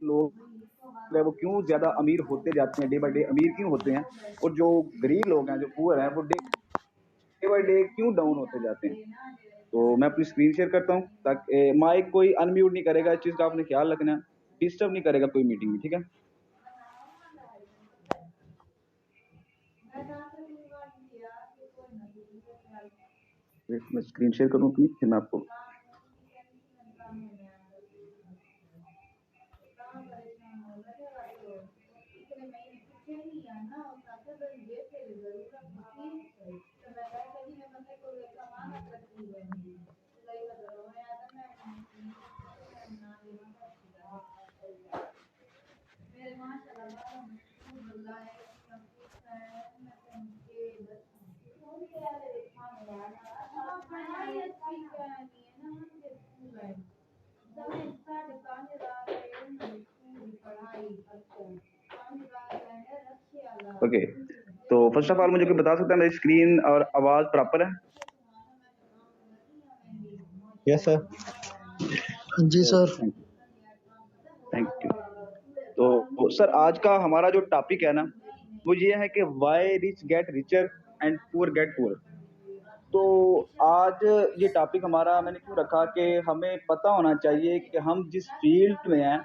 लोग है वो क्यों ज़्यादा अमीर होते जाते हैं, डे बाय डे अमीर क्यों होते हैं, और जो गरीब लोग हैं, जो पुअर हैं, वो डे बाय डे क्यों डाउन होते जाते हैं। तो मैं अपनी स्क्रीन शेयर करता हूँ, ताकि माइक कोई अनम्यूट नहीं करेगा, इस चीज़ का आपने ख्याल रखना है, डिस्टर्ब नहीं करेगा कोई मीटिंग में, ठीक है। मैं स्क्रीन शेयर करूँ अपनी, फिर मैं आपको ओके। तो फर्स्ट ऑफ ऑल मुझे कोई बता सकता है मेरी स्क्रीन और आवाज प्रॉपर है? Yes sir. जी सर। Thank you. तो सर आज का हमारा जो टॉपिक है ना, वो ये है कि why rich get richer and poor get poor. तो आज ये टॉपिक हमारा मैंने क्यों रखा कि हमें पता होना चाहिए कि हम जिस फील्ड में हैं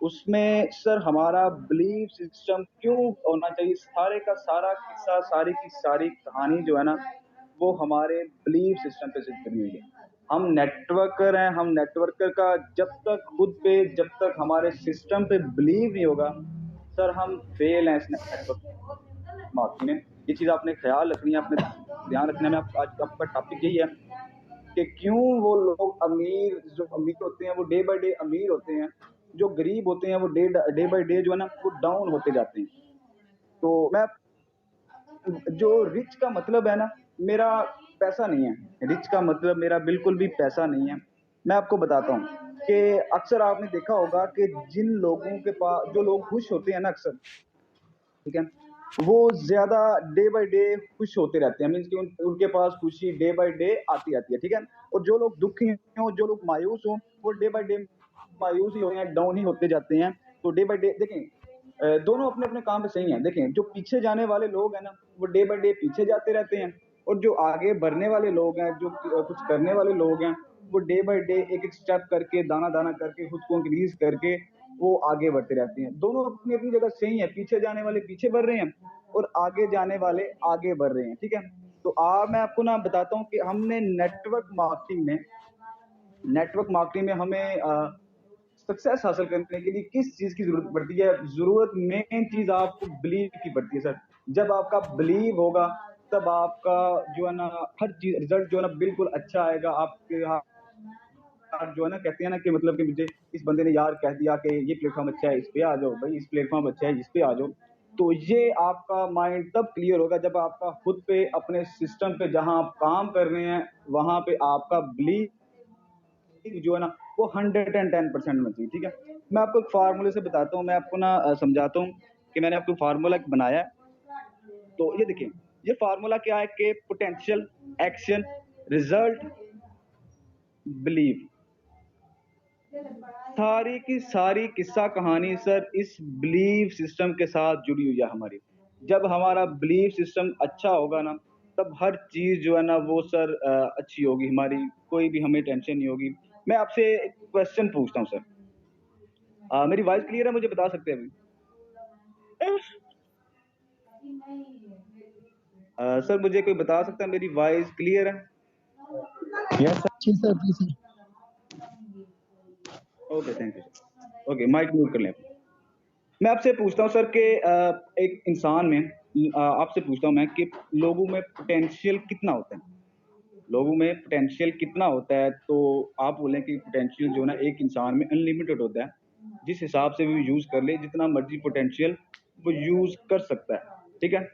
उसमें सर हमारा बिलीफ सिस्टम क्यों होना चाहिए। सारे का सारा किस्सा, सारी की सारी कहानी जो है ना, वो हमारे बिलीफ सिस्टम पे सिद्ध करी हुई है। हम नेटवर्कर हैं, हम नेटवर्कर का जब तक खुद पे, जब तक हमारे सिस्टम पे बिलीव नहीं होगा सर, हम फेल हैं इस नेटवर्क मार्केटिंग में। ये चीज़ आपने ख्याल रखनी है, आपने ध्यान रखना है। आज आपका टॉपिक यही है कि क्यों वो लोग अमीर, जो अमीर होते हैं वो डे बाय डे अमीर होते हैं, जो गरीब होते हैं वो डे बाय डे जो है ना वो डाउन होते जाते हैं। तो मैं, जो रिच का मतलब है ना, मेरा पैसा नहीं है। रिच का मतलब मेरा बिल्कुल भी पैसा नहीं है। मैं आपको बताता हूँ कि अक्सर आपने देखा होगा कि जिन लोगों के पास, जो लोग खुश होते हैं ना अक्सर, ठीक है, वो ज्यादा डे बाय डे खुश होते रहते हैं। मीन्स कि उनके पास खुशी डे बाय डे आती है, ठीक है। और जो लोग दुखी हो, जो लोग मायूस हो, वो डे बाय डे मायूस ही होते हैं, डाउन ही होते जाते हैं। तो डे बाय डे देखें, दोनों अपने अपने काम पे सही हैं। देखें, जो पीछे जाने वाले लोग हैं ना, वो डे बाय डे पीछे जाते रहते हैं, और जो आगे बढ़ने वाले लोग हैं, जो कुछ करने वाले लोग हैं, वो डे बाय डे एक एक स्टेप करके, दाना दाना करके, खुद को इंक्रीज करके वो आगे बढ़ते रहते हैं। दोनों अपनी अपनी जगह सही है। पीछे जाने वाले पीछे बढ़ रहे हैं और आगे जाने वाले आगे बढ़ रहे हैं, ठीक है। तो मैं आपको ना बताता हूँ कि हमने नेटवर्क मार्केटिंग में हमें सक्सेस हासिल करने के लिए किस चीज की जरूरत पड़ती है। जरूरत मेन चीज आपको बिलीव की पड़ती है सर। जब आपका बिलीव होगा तब आपका जो है ना हर चीज, रिजल्ट जो है ना बिल्कुल अच्छा आएगा। आपके जो है ना, कहते हैं ना कि मतलब कि मुझे इस बंदे ने यार कह दिया कि ये प्लेटफॉर्म अच्छा है, इस पे आ जाओ भाई, इस प्लेटफॉर्म अच्छा है, इस पे आ जाओ। तो ये आपका माइंड तब क्लियर होगा जब आपका खुद पे, अपने सिस्टम पे जहां आप काम कर रहे हैं वहां पे आपका बिलीव जो है ना वो 110% में चाहिए, ठीक है। मैं आपको एक फार्मूले से बताता हूँ, मैं आपको ना समझाता हूँ कि मैंने आपको फार्मूला बनाया है। तो ये देखिए, ये फार्मूला क्या है कि पोटेंशियल, एक्शन, रिजल्ट, बिलीव, सारी की सारी किस्सा कहानी सर इस बिलीफ सिस्टम के साथ जुड़ी हुई है हमारी। जब हमारा बिलीफ सिस्टम अच्छा होगा ना, तब हर चीज जो है ना वो सर अच्छी होगी हमारी, कोई भी हमें टेंशन नहीं होगी। मैं आपसे एक क्वेश्चन पूछता हूँ सर, मेरी वॉइस क्लियर है, मुझे बता सकते हैं अभी? सर मुझे कोई बता सकता है मेरी वॉइस क्लियर है? Yes sir. जी सर, जी sir. Okay, thank you sir. Okay, mike mute कर लें। मैं आपसे पूछता हूँ सर कि एक इंसान में, आपसे पूछता हूँ मैं कि लोगों में पोटेंशियल कितना होता है? लोगों में पोटेंशियल कितना होता है? तो आप बोलें कि पोटेंशियल जो है ना एक इंसान में अनलिमिटेड होता है, जिस हिसाब से भी यूज कर ले, जितना मर्जी पोटेंशियल वो यूज कर सकता है, ठीक है।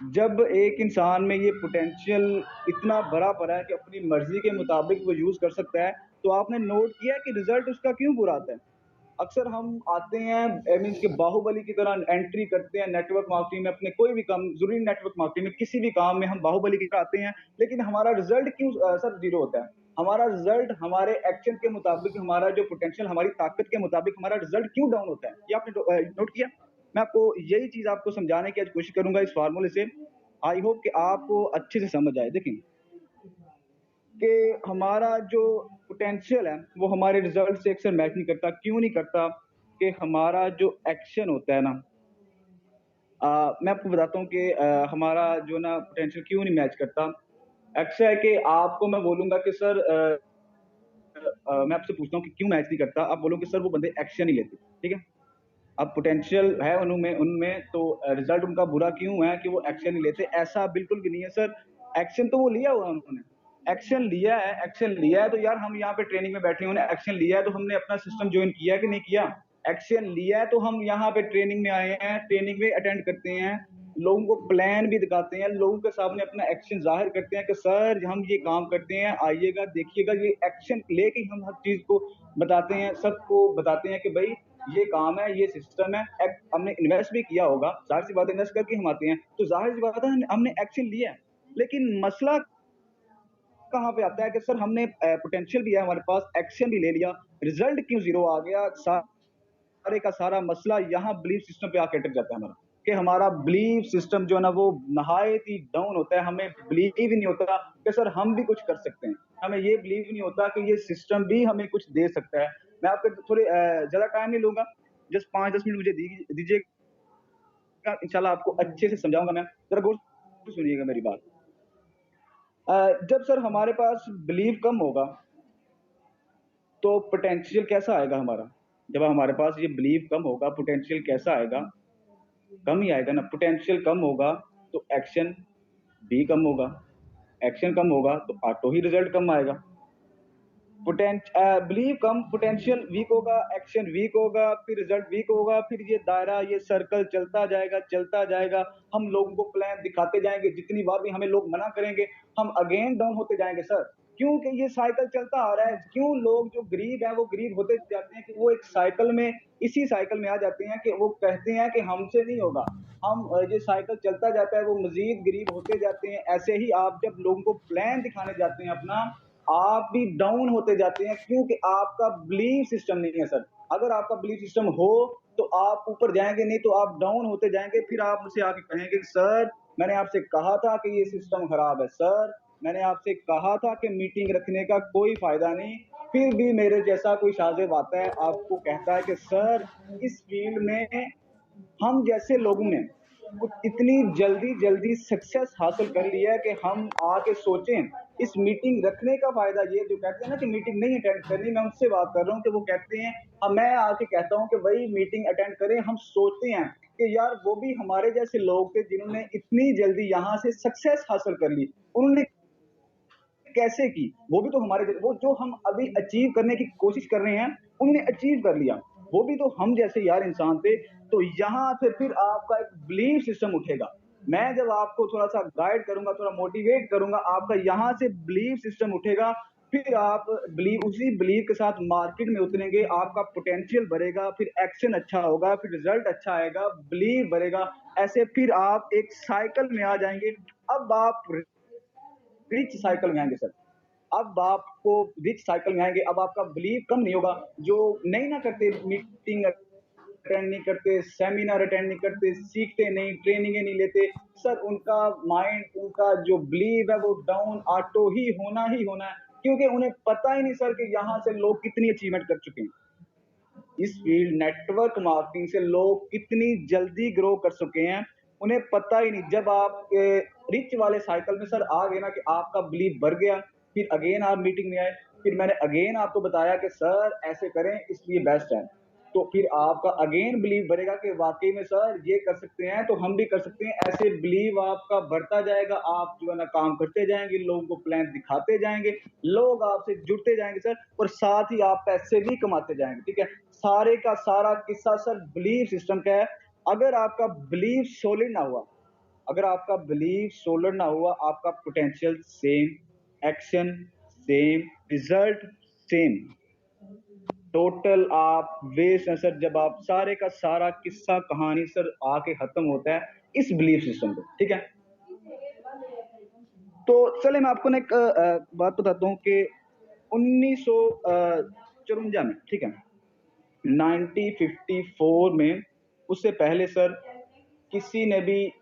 जब एक इंसान में ये पोटेंशियल इतना भरा पड़ा है कि अपनी मर्जी के मुताबिक वो यूज कर सकता है, तो आपने नोट किया कि रिजल्ट उसका क्यों बुरा आता है? अक्सर हम आते हैं मीन्स के बाहुबली की तरह एंट्री करते हैं नेटवर्क मार्केटिंग में, अपने कोई भी काम, जरूरी नेटवर्क मार्केटिंग में किसी भी काम में हम बाहुबली की तरह आते हैं, लेकिन हमारा रिजल्ट क्यों सर जीरो होता है? हमारा रिजल्ट हमारे एक्शन के मुताबिक, हमारा जो पोटेंशियल, हमारी ताकत के मुताबिक हमारा रिजल्ट क्यों डाउन होता है, ये आपने नोट किया? मैं आपको यही चीज आपको समझाने की आज कोशिश करूंगा इस फार्मूले से। आई होप कि आपको अच्छे से समझ आए। देखिए कि हमारा जो पोटेंशियल है वो हमारे रिजल्ट से अक्सर मैच नहीं करता। क्यों नहीं करता? कि हमारा जो एक्शन होता है ना, मैं आपको बताता हूँ कि हमारा जो ना पोटेंशियल क्यों नहीं मैच करता। ऐसा है कि आपको मैं बोलूंगा कि सर मैं आपसे पूछता हूँ कि क्यों मैच नहीं करता, आप बोलोगे सर वो बंदे एक्शन नहीं लेते, ठीक है? अब पोटेंशियल है उनमें उनमें तो रिजल्ट उनका बुरा क्यों है कि वो एक्शन नहीं लेते? ऐसा बिल्कुल भी नहीं है सर। एक्शन तो वो लिया हुआ उन्होंने, एक्शन लिया है, एक्शन लिया है तो यार हम यहाँ पे ट्रेनिंग में बैठे, उन्हें एक्शन लिया है तो हमने अपना सिस्टम ज्वाइन किया कि नहीं किया? एक्शन लिया है तो हम यहाँ पे ट्रेनिंग में आए हैं, ट्रेनिंग में अटेंड करते हैं, लोगों को प्लान भी दिखाते हैं, लोगों के सामने अपना एक्शन जाहिर करते हैं कि सर हम ये काम करते हैं, आइएगा देखिएगा। ये एक्शन लेके हम हर चीज को बताते हैं, सबको बताते हैं कि भाई ये काम है, ये सिस्टम है, हमने इन्वेस्ट भी किया होगा, जाहिर सी बात है, इन्वेस्ट करके हम आते हैं तो जाहिर सी बात है हमने एक्शन लिया है। लेकिन मसला कहाँ पे आता है कि सर हमने पोटेंशियल भी है हमारे पास, एक्शन भी ले लिया, रिजल्ट क्यों जीरो आ गया? सारे का सारा मसला यहाँ बिलीफ सिस्टम पे आके अटक जाता है हमारा, कि हमारा बिलीफ सिस्टम जो है ना वो नहायत ही डाउन होता है। हमें बिलीव ही नहीं होता कि सर हम भी कुछ कर सकते हैं, हमें ये बिलीव नहीं होता कि ये सिस्टम भी हमें कुछ दे सकता है। मैं आपको थोड़े ज्यादा टाइम नहीं लूंगा, जस्ट 5-10 मिनट मुझे दीजिएगा, इंशाल्लाह आपको अच्छे से समझाऊंगा। मैं जरा गौर से सुनिएगा मेरी बात। जब सर हमारे पास बिलीव कम होगा तो पोटेंशियल कैसा आएगा हमारा? जब हमारे पास ये बिलीव कम होगा, पोटेंशियल कैसा आएगा? कम ही आएगा ना। पोटेंशियल कम होगा तो एक्शन भी कम होगा, एक्शन कम होगा तो ऑटो ही रिजल्ट कम आएगा। बिलीव कम, पोटेंशियल वीक होगा, एक्शन वीक होगा, फिर रिजल्ट वीक होगा, फिर ये दायरा, ये सर्कल चलता जाएगा चलता जाएगा। हम लोगों को प्लान दिखाते जाएंगे, जितनी बार भी हमें लोग मना करेंगे हम अगेन डाउन होते जाएंगे सर, क्योंकि ये साइकिल चलता आ रहा है। क्यों लोग जो गरीब हैं वो गरीब होते जाते हैं कि वो एक साइकिल में, इसी साइकिल में आ जाते हैं कि वो कहते हैं कि हमसे नहीं होगा, हम ये साइकिल चलता जाता है, वो मजीद गरीब होते जाते हैं। ऐसे ही आप जब लोगों को प्लान दिखाने जाते हैं अपना, आप भी डाउन होते जाते हैं, क्योंकि आपका बिलीफ सिस्टम नहीं है सर। अगर आपका बिलीफ सिस्टम हो तो आप ऊपर जाएंगे, नहीं तो आप डाउन होते जाएंगे। फिर आप मुझसे आके कहेंगे सर मैंने आपसे कहा था कि ये सिस्टम खराब है, सर मैंने आपसे कहा था कि मीटिंग रखने का कोई फायदा नहीं। फिर भी मेरे जैसा कोई शाजिब आता है, आपको कहता है कि सर इस फील्ड में हम जैसे लोगों ने कुछ इतनी जल्दी जल्दी सक्सेस हासिल कर लिया है कि हम आके सोचें इस मीटिंग रखने का फायदा। ये जो कहते हैं ना कि मीटिंग नहीं अटेंड करनी, मैं उनसे बात कर रहा हूँ कि वो कहते हैं, मैं आके कहता हूँ कि भाई मीटिंग अटेंड करें। हम सोचते हैं कि यार वो भी हमारे जैसे लोग थे जिन्होंने इतनी जल्दी यहाँ से सक्सेस हासिल कर ली, उन्होंने कैसे की? वो भी तो हमारे, वो जो हम अभी अचीव करने की कोशिश कर रहे हैं उन्होंने अचीव कर लिया, वो भी तो हम जैसे यार इंसान थे। तो यहाँ से फिर आपका एक बिलीफ सिस्टम उठेगा। मैं जब आपको थोड़ा सा गाइड करूंगा, थोड़ा मोटिवेट करूंगा, आपका यहाँ से बिलीफ सिस्टम उठेगा। फिर आप बिलीव, उसी बिलीव के साथ मार्केट में उतरेंगे, आपका पोटेंशियल बढ़ेगा, फिर एक्शन अच्छा होगा, फिर रिजल्ट अच्छा आएगा, बिलीव बढ़ेगा। ऐसे फिर आप एक साइकिल में आ जाएंगे। अब आप रिच साइकिल में आएंगे सर। अब आपको रिच साइकिल में आएंगे, अब आपका बिलीव कम नहीं होगा। जो नहीं ना करते, मीटिंग अटेंड नहीं करते, सेमिनार अटेंड नहीं करते, सीखते नहीं, ट्रेनिंग नहीं लेते सर, उनका माइंड, उनका जो बिलीव है वो डाउन ऑटो ही होना है, क्योंकि उन्हें पता ही नहीं सर कि यहाँ से लोग कितनी अचीवमेंट कर चुके हैं। इस फील्ड नेटवर्क मार्केटिंग से लोग कितनी जल्दी ग्रो कर चुके हैं, उन्हें पता ही नहीं। जब आप रिच वाले साइकिल में सर आ गए ना कि आपका बिलीव बढ़ गया, फिर अगेन आप मीटिंग में आए, फिर मैंने अगेन आपको बताया कि सर ऐसे करें इसलिए बेस्ट है, तो फिर आपका अगेन बिलीव बढ़ेगा कि वाकई में सर ये कर सकते हैं तो हम भी कर सकते हैं। ऐसे बिलीव आपका बढ़ता जाएगा, आप जो है ना काम करते जाएंगे, लोगों को प्लान दिखाते जाएंगे, लोग आपसे जुड़ते जाएंगे सर, और साथ ही आप पैसे भी कमाते जाएंगे। ठीक है, सारे का सारा किस्सा सर बिलीव सिस्टम का है। अगर आपका बिलीव सॉलिड ना हुआ, अगर आपका बिलीव सोलर ना हुआ, आपका potential same, action same, result same, total आप वेस्ट है सर। जब आप सारे का सारा किस्सा कहानी सर आके खत्म होता है इस बिलीफ सिस्टम पे। ठीक है, तो चले मैं आपको एक बात बताता हूँ कि 1954 में, ठीक है, 1954 में, उससे पहले सर किसी ने भी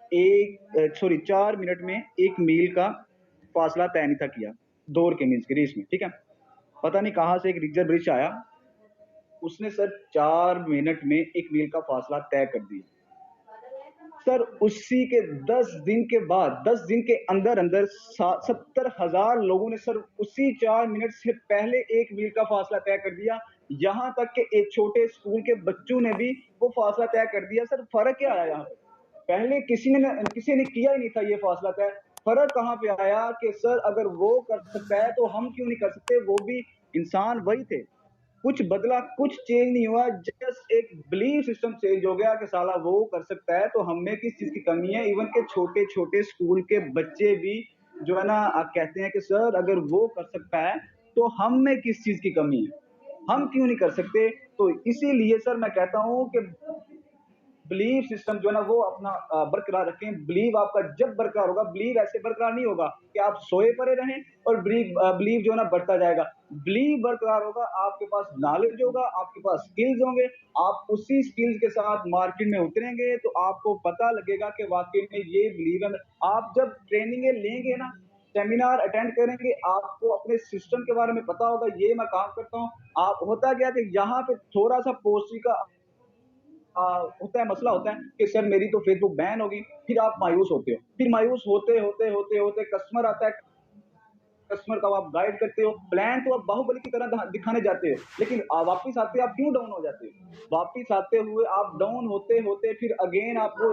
4 मिनट में 1 मील का फासला तय नहीं था किया, दौड़ के मील्स की रेस में, ठीक है। पता नहीं कहाँ से एक रिचर्ड ब्रिटिश आया, उसने सर 4 मिनट में 1 मील का फासला तय कर दिया। सर उसी के 10 दिन के बाद, 10 दिन के अंदर अंदर 70,000 लोगों ने सर उसी 4 मिनट से पहले 1 मील का फासला तय कर दिया। यहाँ तक कि एक छोटे स्कूल के बच्चों ने भी वो फासला तय कर दिया। सर फर्क क्या आया यहाँ पे? पहले किसी ने किया ही नहीं था ये फासला तय। फर्क कहाँ पे आया कि सर अगर वो कर सकता है तो हम क्यों नहीं कर सकते? वो भी इंसान वही थे, कुछ बदला, कुछ चेंज नहीं हुआ, जस्ट एक बिलीफ सिस्टम चेंज हो गया कि साला वो कर सकता है तो हमें किस चीज की कमी है। इवन के छोटे छोटे स्कूल के बच्चे भी जो है ना कहते हैं कि सर अगर वो कर सकता है तो हम में किस चीज की कमी है, हम क्यों नहीं कर सकते? तो इसीलिए सर मैं कहता हूं कि बिलीव सिस्टम जो है ना वो अपना बरकरार रखें। बिलीव आपका जब बरकरार होगा, बिलीव ऐसे बरकरार नहीं होगा कि आप सोए पड़े रहें और बिलीव जो है ना बढ़ता जाएगा। बिलीव बरकरार होगा, आपके पास नॉलेज होगा, आपके पास स्किल्स होंगे, आप उसी स्किल्स के साथ मार्केट में उतरेंगे तो आपको पता लगेगा कि वाकई में ये बिलीव है। आप जब ट्रेनिंग लेंगे ना, सेमिनार अटेंड करेंगे, आपको अपने सिस्टम के बारे में पता होगा, ये मैं काम करता हूँ। आप होता क्या कि यहाँ पे थोड़ा सा पोस्टी का होता है, मसला होता है कि सर मेरी तो फेसबुक बैन होगी, फिर आप मायूस होते हो, फिर मायूस होते होते होते होते कस्टमर आता है, कस्टमर का आप गाइड करते हो, प्लान तो आप बाहुबली की तरह दिखाने जाते हो, लेकिन वापस आते आप क्यों डाउन हो जाते हो? वापस आते हुए आप डाउन होते होते फिर अगेन आपको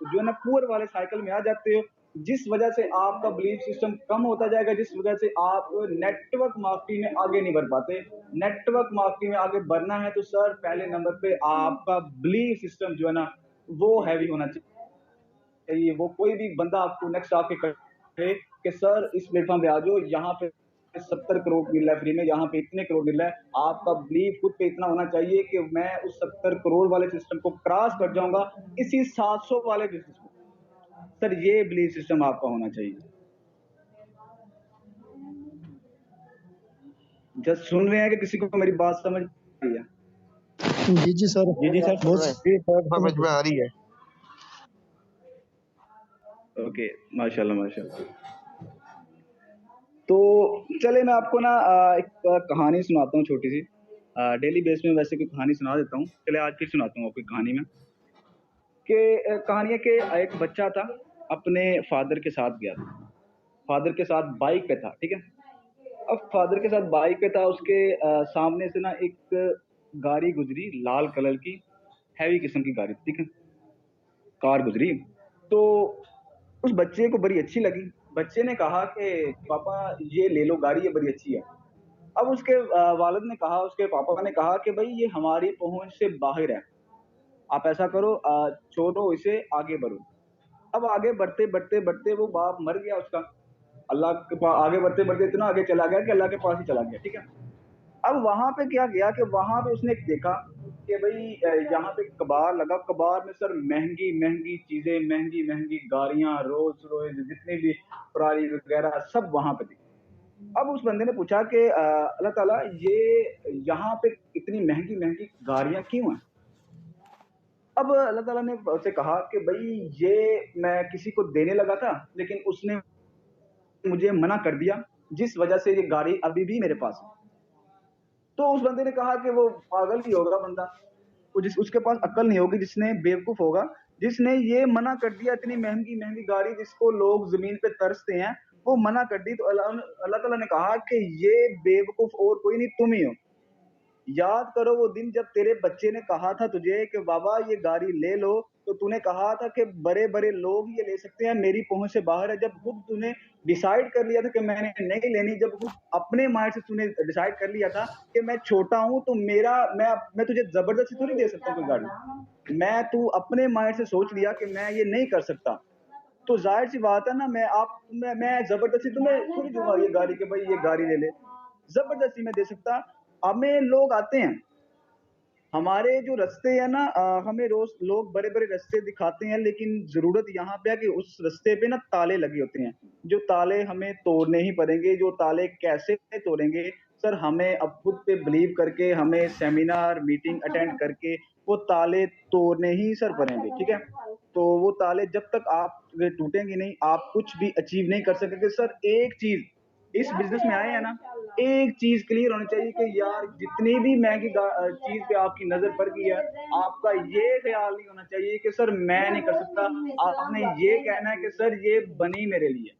जो है ना पुअर वाले साइकिल में आ जाते हो, जिस वजह से आपका बिलीफ सिस्टम कम होता जाएगा, जिस वजह से आप नेटवर्क मार्केटिंग में आगे नहीं बढ़ पाते। नेटवर्क मार्केटिंग में आगे बढ़ना है तो सर पहले नंबर पे आपका बिलीफ सिस्टम जो है ना वो हैवी होना चाहिए। वो कोई भी बंदा आपको नेक्स्ट आके कहे कि सर इस प्लेटफॉर्म पे आ जाओ, यहाँ पे 70 करोड़ मिल रहा है फ्री में, यहाँ पे इतने करोड़ मिल रहा है, आपका बिलीफ खुद पे इतना होना चाहिए कि मैं उस 70 करोड़ वाले सिस्टम को क्रॉस कर जाऊंगा इसी 700 वाले बिजनेस को। सर ये बिलीफ सिस्टम आपका होना चाहिए। जस्ट सुन रहे हैं कि किसी को मेरी बात समझ आ रही है? जी सर। जी सर, सुन रहे हैं, समझ में आ रही है। ओके, माशाल्लाह माशाल्लाह। तो चले मैं आपको ना एक कहानी सुनाता हूँ छोटी सी। डेली बेस में वैसे कोई कहानी सुना देता हूँ, चले आज फिर सुनाता हूँ आपको कहानी में कि कहानी है कि एक बच्चा था, अपने फादर के साथ गया था, फादर के साथ बाइक पे था, ठीक है। अब फादर के साथ बाइक पे था, उसके सामने से ना एक गाड़ी गुजरी, लाल कलर की हैवी किस्म की गाड़ी, ठीक है, कार गुजरी। तो उस बच्चे को बड़ी अच्छी लगी, बच्चे ने कहा कि पापा ये ले लो गाड़ी, ये बड़ी अच्छी है। अब उसके वालिद ने कहा, उसके पापा ने कहा कि भाई ये हमारी पहुंच से बाहर है, आप ऐसा करो छोड़ो इसे, आगे बढ़ो। अब आगे बढ़ते बढ़ते बढ़ते वो बाप मर गया उसका, अल्लाह के पास आगे बढ़ते बढ़ते इतना आगे चला गया कि अल्लाह के पास ही चला गया, ठीक है। अब वहां पे क्या किया कि वहां पे उसने देखा कि भाई यहाँ पे कबार लगा, कबार में सर महंगी महंगी चीजें, महंगी महंगी गाड़ियां, रोल्स रॉयस, जितनी भी फरारी वगैरह सब वहां पे थी। अब उस बंदे ने पूछा कि अल्लाह ताला ये यहाँ पे इतनी महंगी महंगी गाड़ियां क्यों हैं? अब अल्लाह ताला ने उससे कहा कि भाई ये मैं किसी को देने लगा था, लेकिन उसने मुझे मना कर दिया, जिस वजह से ये गाड़ी अभी भी मेरे पास है। तो उस बंदे ने कहा कि वो पागल ही होगा बंदा, वो उसके पास अक्ल नहीं होगी, जिसने बेवकूफ होगा, जिसने ये मना कर दिया इतनी महंगी महंगी गाड़ी जिसको लोग जमीन पे तरसते हैं, वो मना कर दी। तो अल्लाह ताला ने कहा कि ये बेवकूफ और कोई नहीं, तुम ही हो। याद करो वो दिन जब तेरे बच्चे ने कहा था तुझे कि बाबा ये गाड़ी ले लो, तो तूने कहा था कि बड़े बड़े लोग ये ले सकते हैं, मेरी पहुंच से बाहर है। जब खुद तूने डिसाइड कर लिया था कि मैंने नहीं लेनी, जब खुद अपने माइंड से तूने डिसाइड कर लिया था कि मैं छोटा हूं तो मैं तुझे जबरदस्ती तो नहीं दे सकता कोई गाड़ी, तू अपने माइंड से सोच लिया कि मैं ये नहीं कर सकता, तो जाहिर सी बात है ना, मैं जबरदस्ती तुम्हें थोड़ी दूंगा ये गाड़ी कि भाई ये गाड़ी ले ले, जबरदस्ती में दे सकता। हमें लोग आते हैं, हमारे जो रास्ते है ना, हमें रोज लोग बड़े बड़े रास्ते दिखाते हैं, लेकिन जरूरत यहाँ पे है कि उस रास्ते पे ना ताले लगे होते हैं, जो ताले हमें तोड़ने ही पड़ेंगे। जो ताले कैसे तोड़ेंगे सर हमें अब खुद पे बिलीव करके हमें सेमिनार मीटिंग अटेंड करके वो ताले तोड़ने ही सर पड़ेंगे, ठीक है। तो वो ताले जब तक आप टूटेंगे नहीं, आप कुछ भी अचीव नहीं कर सकेंगे। सर एक चीज इस बिजनेस में आए हैं ना, एक चीज क्लियर होनी चाहिए कि यार जितनी भी महंगी चीज पे आपकी नजर पड़ गई है, आपका ये ख्याल नहीं होना चाहिए कि सर मैं नहीं कर सकता। आपने ये कहना है कि सर ये बनी मेरे लिए,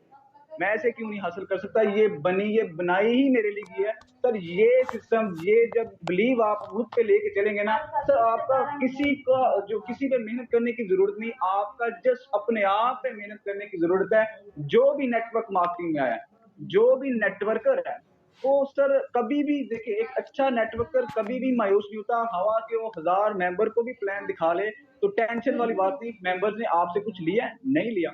मैं ऐसे क्यों नहीं हासिल कर सकता, ये बनी ये बनाई ही मेरे लिए है। सर ये सिस्टम, ये जब बिलीव आप खुद पे लेके चलेंगे ना सर, आपका किसी पे मेहनत करने की जरूरत नहीं, आपका जस्ट अपने आप पे मेहनत करने की जरूरत है। जो भी नेटवर्क मार्केटिंग में आया है, जो भी नेटवर्कर है, वो सर कभी भी देखिए, एक अच्छा नेटवर्कर कभी भी मायूस नहीं होता। हवा के वो 1000 मेंबर को भी प्लान दिखा ले तो टेंशन वाली बात नहीं, मेंबर्स ने आपसे कुछ लिया नहीं लिया,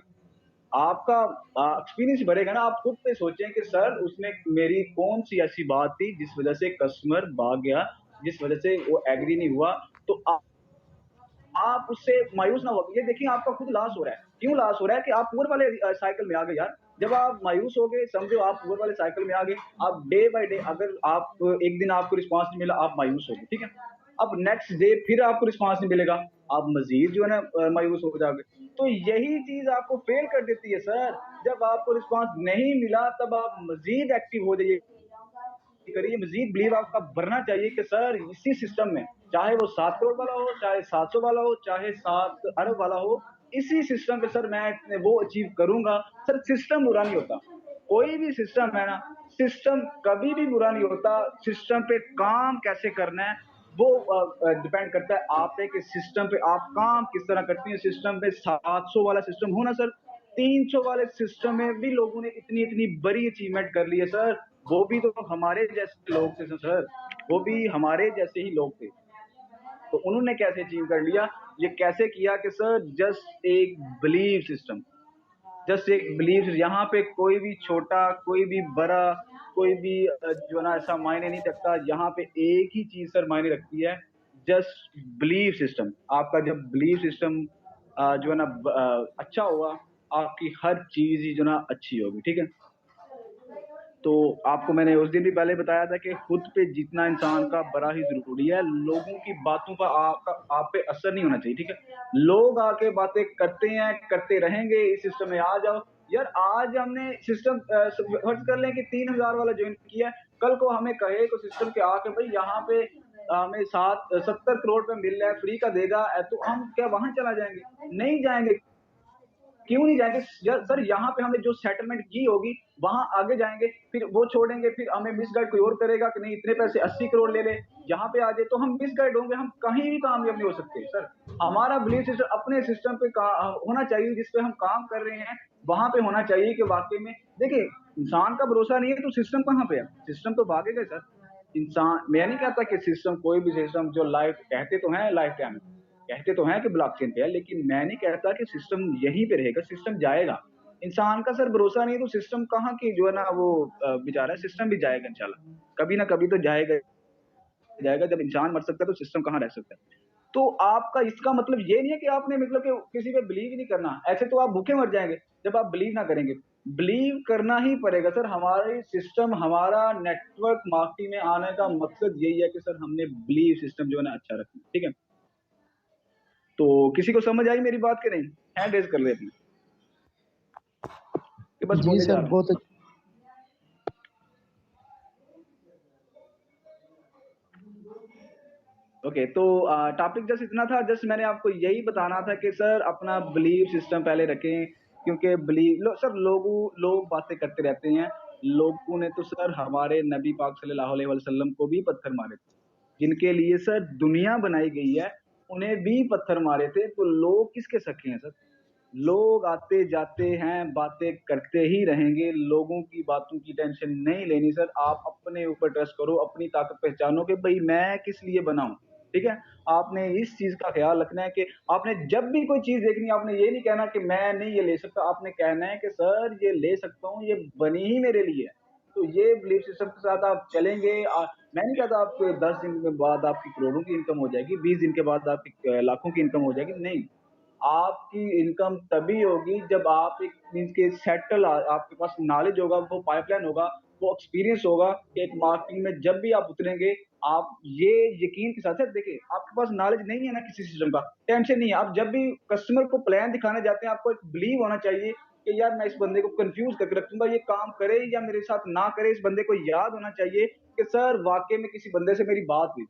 आपका एक्सपीरियंस बढ़ेगा ना। आप खुद पे सोचें कि सर उसमें मेरी कौन सी ऐसी बात थी जिस वजह से कस्टमर भाग गया, जिस वजह से वो एग्री नहीं हुआ, तो आप उससे मायूस ना हो। ये देखिए आपका खुद लॉस हो रहा है, क्यों लॉस हो रहा है कि आप ऊपर वाले साइकिल में आ गए यार। जब आप मायूस हो गए, समझो आप ऊपर वाले साइकिल में आ गए, आप डे बाय डे, अगर आप एक दिन आपको रिस्पांस नहीं मिला, आप मायूस हो गए, ठीक है। अब नेक्स्ट डे फिर आपको रिस्पांस नहीं मिलेगा, आप मजीद जो है ना मायूस हो जाओगे। तो यही चीज आपको फेल कर देती है सर। जब आपको रिस्पांस नहीं मिला तब आप मजीद एक्टिव हो जाइए, करिए, मजीद बिलीव आपका बढ़ना चाहिए कि सर इसी सिस्टम में, चाहे वो 7 करोड़ वाला हो, चाहे 700 वाला हो, चाहे 7 अरब वाला हो, इसी सिस्टम पे सर मैं वो अचीव करूंगा। सर सिस्टम बुरा नहीं होता, कोई भी सिस्टम है ना, सिस्टम कभी भी बुरा नहीं होता। सिस्टम पे काम कैसे करना है वो डिपेंड करता है आप पे कि सिस्टम पे आप काम किस तरह करते हैं। सिस्टम पे 700 वाला सिस्टम हो ना सर, 300 वाले सिस्टम में भी लोगों ने इतनी इतनी बड़ी अचीवमेंट कर ली है सर। वो भी तो हमारे जैसे लोग थे सर, वो भी हमारे जैसे ही लोग थे। तो उन्होंने कैसे अचीव कर लिया, ये कैसे किया कि सर जस्ट एक बिलीव सिस्टम, जस्ट एक बिलीव। यहाँ पे कोई भी छोटा, कोई भी बड़ा, कोई भी जो है ना ऐसा मायने नहीं रखता। यहाँ पे एक ही चीज सर मायने रखती है, जस्ट बिलीव सिस्टम। आपका जब बिलीव सिस्टम जो है ना अच्छा होगा, आपकी हर चीज ही जो ना अच्छी होगी, ठीक है। तो आपको मैंने उस दिन भी पहले बताया था कि खुद पे जीतना इंसान का बड़ा ही जरूरी है। लोगों की बातों पर आप पे असर नहीं होना चाहिए, ठीक है। लोग आके बातें करते हैं, करते रहेंगे, इस सिस्टम में आ जाओ यार। आज हमने सिस्टम फर्ज कर लें कि 3000 वाला ज्वाइन किया, कल को हमें कहे को सिस्टम के आके भाई यहाँ पे हमें 70 करोड़ पे मिल रहा है, फ्री का देगा, तो हम क्या वहां चला जाएंगे? नहीं जाएंगे। क्यों नहीं जाएंगे सर? यहाँ पे हमने जो सेटलमेंट की होगी वहां आगे जाएंगे, फिर वो छोड़ेंगे, फिर हमें मिसगाइड कोई और करेगा कि नहीं इतने पैसे 80 करोड़ ले ले, यहाँ पे आ जाए तो हम मिसगाइड होंगे, हम कहीं भी कामयाब नहीं हो सकते सर। हमारा बिलीफ सिस्टम अपने सिस्टम पे होना चाहिए, जिसपे हम काम कर रहे हैं वहां पे होना चाहिए कि वाकई में देखिए, इंसान का भरोसा नहीं है तो सिस्टम कहाँ पे है? सिस्टम तो भागेगा सर। इंसान, मैं नहीं कहता कि सिस्टम, कोई भी सिस्टम जो लाइफ कहते तो हैं, लाइफ टाइम कहते तो हैं कि ब्लॉकचेन पे है, लेकिन मैं नहीं कहता कि सिस्टम यहीं पे रहेगा, सिस्टम जाएगा। इंसान का सर भरोसा नहीं है तो सिस्टम कहाँ की जो है ना वो बेचारा, सिस्टम भी जाएगा इंशाल्लाह, कभी ना कभी तो जाएगा जाएगा। जब इंसान मर सकता है तो सिस्टम कहाँ रह सकता है? तो आपका इसका मतलब ये नहीं है कि आपने मतलब कि किसी पे बिलीव ही नहीं करना, ऐसे तो आप भूखे मर जाएंगे जब आप बिलीव ना करेंगे। बिलीव करना ही पड़ेगा सर। हमारे सिस्टम, हमारा नेटवर्क मार्केटिंग में आने का मकसद यही है कि सर हमने बिलीव सिस्टम जो है ना अच्छा रखना, ठीक है। तो किसी को समझ आई मेरी बात के नहीं? हैंड रेज कर ले अपनी कि बस जी बोले जा सर, रहा हूँ। बहुत ओके, तो टॉपिक जस्ट इतना था, जस्ट मैंने आपको यही बताना था कि सर अपना बिलीव सिस्टम पहले रखें, क्योंकि सर लोग बातें करते रहते हैं। लोगों ने तो सर हमारे नबी पाक सल्लल्लाहु अलैहि वसल्लम को भी पत्थर मारे थे, जिनके लिए सर दुनिया बनाई गई है, उन्हें भी पत्थर मारे थे। तो लोग किसके सखे हैं सर? लोग आते जाते हैं, बातें करते ही रहेंगे, लोगों की बातों की टेंशन नहीं लेनी सर। आप अपने ऊपर ट्रस्ट करो, अपनी ताकत पहचानो कि भाई मैं किस लिए बना हूं, ठीक है। आपने इस चीज का ख्याल रखना है कि आपने जब भी कोई चीज देखनी है, आपने ये नहीं कहना कि मैं नहीं ये ले सकता, आपने कहना है कि सर ये ले सकता हूँ, ये बनी ही मेरे लिए है। तो ये बिलीफ सिस्टम के साथ आप चलेंगे। मैं नहीं कहता आपको 10 दिन के बाद आपकी करोड़ों की इनकम हो जाएगी, 20 दिन के बाद आपकी लाखों की इनकम हो जाएगी, नहीं। आपकी इनकम तभी होगी जब आप एक मीन्स के सेटल, आपके पास नॉलेज होगा, वो पाइपलाइन होगा, वो एक्सपीरियंस होगा कि एक मार्केटिंग में जब भी आप उतरेंगे, आप ये यकीन के साथ देखिए, आपके पास नॉलेज नहीं है ना किसी सिस्टम का, टेंशन नहीं है। आप जब भी कस्टमर को प्लान दिखाने जाते हैं, आपको एक बिलीव होना चाहिए कि यार मैं इस बंदे को कंफ्यूज करके रखूंगा, ये काम करे या मेरे साथ ना करे, इस बंदे को याद होना चाहिए कि सर वाकई में किसी बंदे से मेरी बात हुई।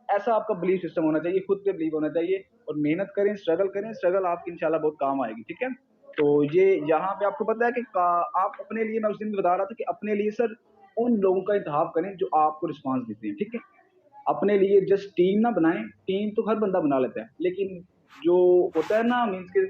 ऐसा आपका बिलीफ सिस्टम होना चाहिए, खुद पे बिलीव होना चाहिए, और मेहनत करें, स्ट्रगल करें, स्ट्रगल आपकी इंशाल्लाह बहुत काम आएगी। ठीक है, तो ये यहाँ पे आपको पता है कि आप अपने लिए, मैं उस दिन बता रहा था कि अपने लिए सर उन लोगों का इंतखाब करें जो आपको रिस्पांस देते हैं। ठीक है, अपने लिए जस्ट टीम ना बनाएं, टीम तो हर बंदा बना लेता है, लेकिन जो होता है ना मीन्स के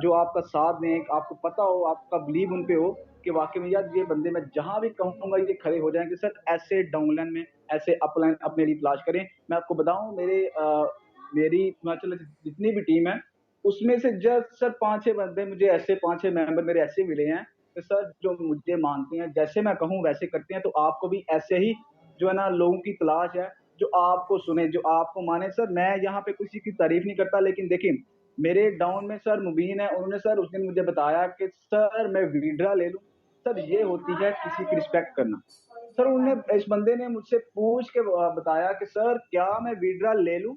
जो आपका साथ दें, आपको पता हो, आपका बिलीव उन पे हो कि वाकई में यार ये बंदे मैं जहां भी कहूंगा ये खड़े हो जाएंगे। सर ऐसे डाउनलाइन में, ऐसे अपलाइन अपने लिए तलाश करें। मैं आपको बताऊं, मेरी हिमाचल जितनी भी टीम है उसमें से जस्ट सर 5-6 बंदे मुझे ऐसे, 5-6 मेंबर मेरे ऐसे मिले हैं कि सर जो मुझे मानते हैं, जैसे मैं कहूँ वैसे करते हैं। तो आपको भी ऐसे ही जो है ना लोगों की तलाश है जो आपको सुने, जो आपको माने। सर मैं यहाँ पे किसी की तारीफ नहीं करता, लेकिन देखिए मेरे डाउन में सर मुबीन है, उन्होंने सर उस दिन मुझे बताया कि सर मैं विड्रा ले लूं। सर ये होती है किसी की रिस्पेक्ट करना। सर उन्होंने, इस बंदे ने मुझसे पूछ के बताया कि सर क्या मैं विड्रा ले लूं।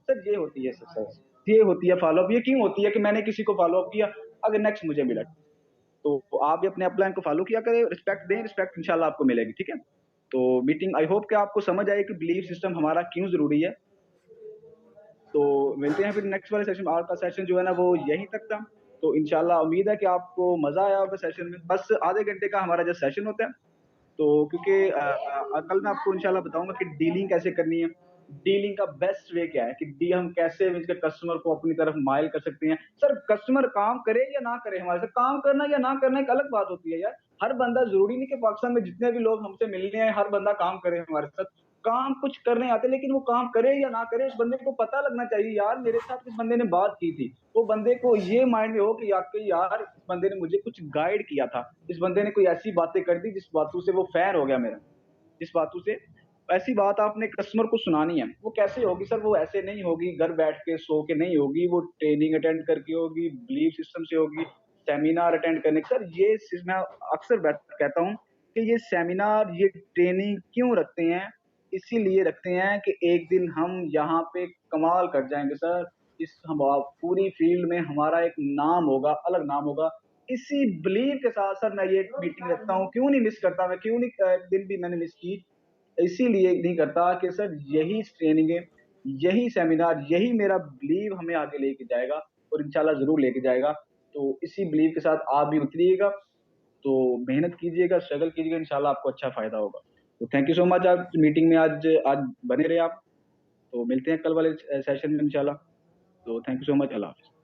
सर ये होती है सक्सेस, ये होती है फॉलोअप। ये क्यों होती है कि मैंने किसी को फॉलोअप किया, अगर नेक्स्ट मुझे मिला, तो आप भी अपने अपलाइन को फॉलो किया करें, रिस्पेक्ट दें, रिस्पेक्ट इंशाल्लाह आपको मिलेगी। ठीक है, तो मीटिंग आई होप कि आपको समझ आए कि बिलीफ सिस्टम हमारा क्यों जरूरी है। तो मिलते हैं फिर नेक्स्ट वाले सेशन। आज का सेशन जो है ना वो यहीं तक था। तो इंशाल्लाह उम्मीद है कि आपको मजा आया होगा सेशन में। बस आधे घंटे का हमारा जो सेशन होता है, तो क्योंकि कल मैं आपको इंशाल्लाह बताऊंगा कि डीलिंग कैसे करनी है, डीलिंग का बेस्ट वे क्या है, कि डी हम कैसे कस्टमर को अपनी तरफ माइल कर सकते हैं। सर कस्टमर काम करे या ना करे, हमारे साथ काम करना या ना करना एक अलग बात होती है यार। हर बंदा, जरूरी नहीं कि पाकिस्तान में जितने भी लोग हमसे मिलने हैं हर बंदा काम करे हमारे साथ। काम कुछ करने आते, लेकिन वो काम करे या ना करे, उस बंदे को पता लगना चाहिए यार मेरे साथ इस बंदे ने बात की थी। वो बंदे को ये माइंड में हो कि यार इस बंदे ने मुझे कुछ गाइड किया था, इस बंदे ने कोई ऐसी बातें कर दी जिस बातों से वो फैन हो गया मेरा, जिस बातों से। ऐसी बात आपने कस्टमर को सुनानी है। वो कैसे होगी सर, वो ऐसे नहीं होगी घर बैठ के सो के नहीं होगी, वो ट्रेनिंग अटेंड करके होगी, बिलीफ सिस्टम से होगी, सेमिनार अटेंड करने। सर ये मैं अक्सर कहता हूँ कि ये सेमिनार, ये ट्रेनिंग क्यों रखते हैं, इसीलिए रखते हैं कि एक दिन हम यहाँ पे कमाल कर जाएंगे सर। हम पूरी फील्ड में हमारा एक नाम होगा, अलग नाम होगा। इसी बिलीव के साथ सर मैं ये मीटिंग रखता हूँ। क्यों नहीं मिस करता मैं, क्यों नहीं दिन भी मैंने मिस की, इसीलिए नहीं करता कि सर यही ट्रेनिंग है, यही सेमिनार, यही मेरा बिलीव हमें आगे लेके जाएगा, और इंशाल्लाह जरूर लेके जाएगा। तो इसी बिलीव के साथ आप भी उतरिएगा, तो मेहनत कीजिएगा, स्ट्रगल कीजिएगा, इंशाल्लाह आपको अच्छा फायदा होगा। तो थैंक यू सो मच। आप मीटिंग में आज बने रहे आप। तो मिलते हैं कल वाले सेशन में इंशाल्लाह। तो थैंक यू सो मच। अल्लाह हाफिज़।